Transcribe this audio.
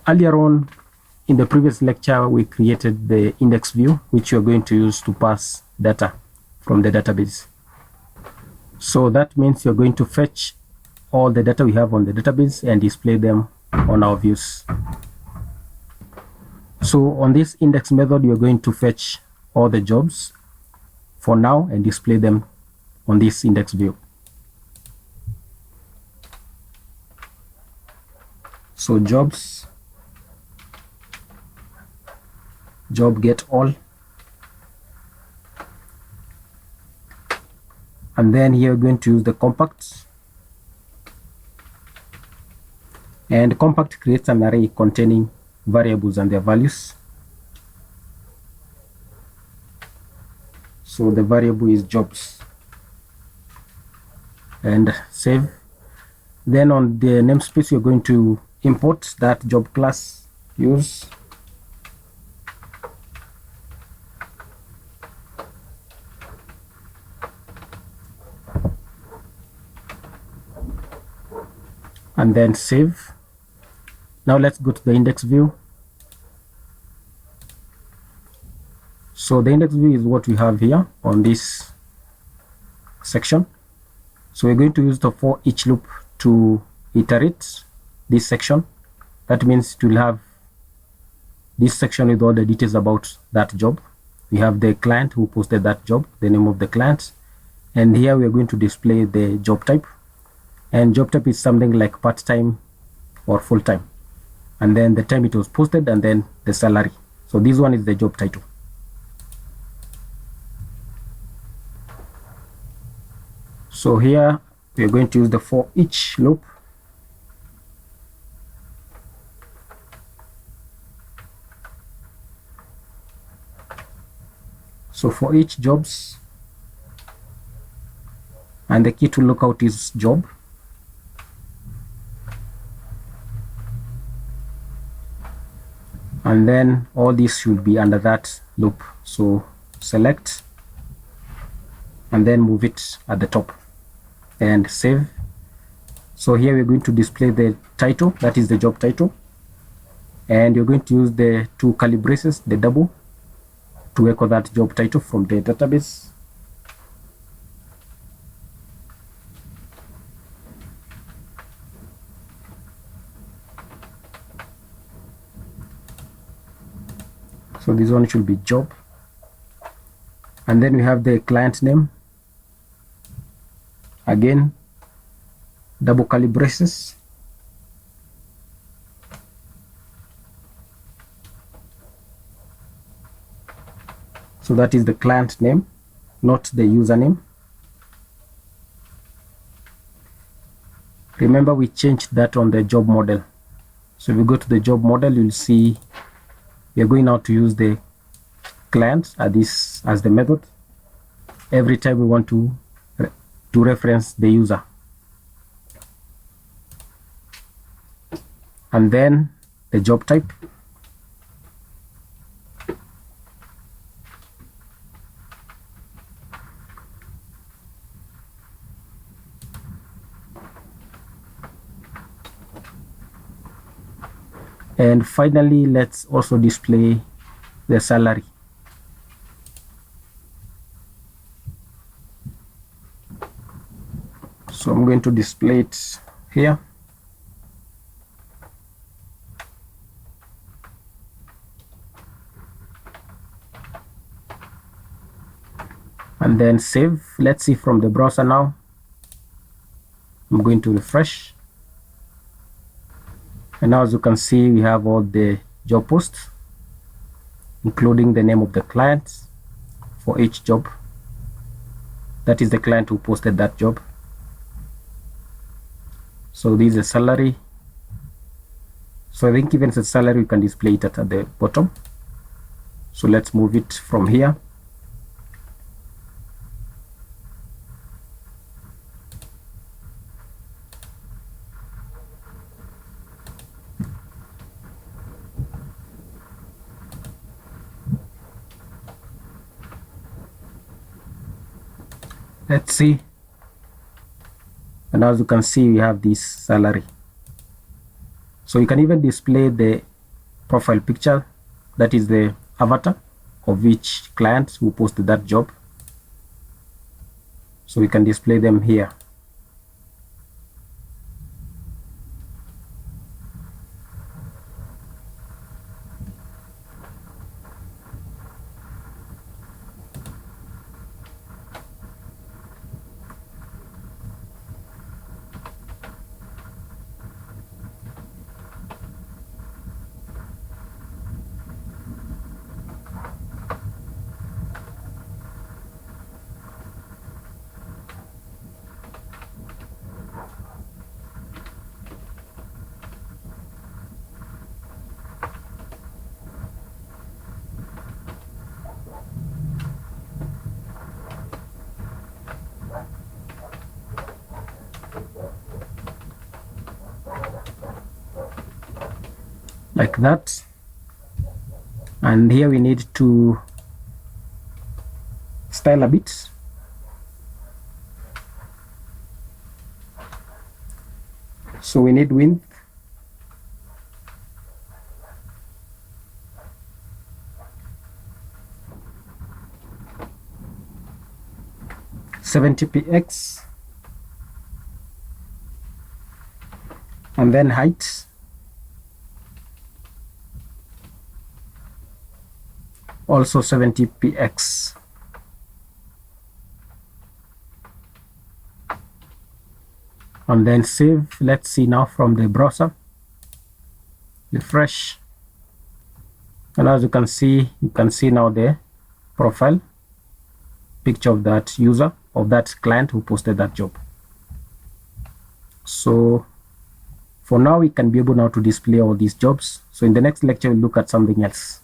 Earlier on in the previous lecture, we created the index view, which you're going to use to pass data from the database. So that means you're going to fetch all the data we have on the database and display them on our views. So on this index method, you're going to fetch all the jobs for now and display them on this index view. So jobs, job get all, and then here we're going to use the compact, and compact creates an array containing variables and their values. So the variable is jobs, and save. Then on the namespace, you're going to import that job class use, and then save. Now let's go to the index view. So the index view is what we have here on this section. So we're going to use the for each loop to iterate this section. That means it will have this section with all the details about that job. We have the client who posted that job, the name of the client, and here we are going to display the job type, and job type is something like part-time or full-time, and then the time it was posted, and then the salary. So this one is the job title. So here we are going to use the for each loop. So for each jobs, and the key to look out is job. And then all these should be under that loop. So select and then move it at the top and save. So here we're going to display the title, that is the job title, and you're going to use the two curly braces, the double, to echo that job title from the database. So this one should be job, and then we have the client name, again double curly braces, so that is the client name, not the username. Remember, we changed that on the job model. So if you go to the job model, you'll see we are going now to use the client as the method every time we want to reference the user. And then the job type, and finally let's also display the salary. So I'm going to display it here. And then save. Let's see from the browser now. I'm going to refresh. And now as you can see, we have all the job posts, including the name of the client for each job. That is the client who posted that job. So this is a salary. So I think even as a salary, we can display it at the bottom. So let's move it from here. Let's see. And as you can see, we have this salary. So you can even display the profile picture, that is the avatar of each client who posted that job. So we can display them here. Like that. And here we need to style a bit. So we need width, (70px), and then height, also 70px. And then save. Let's see now from the browser. Refresh, and as you can see now the profile picture of that user, of that client who posted that job. So for now we can be able now to display all these jobs. So in the next lecture we'll look at something else.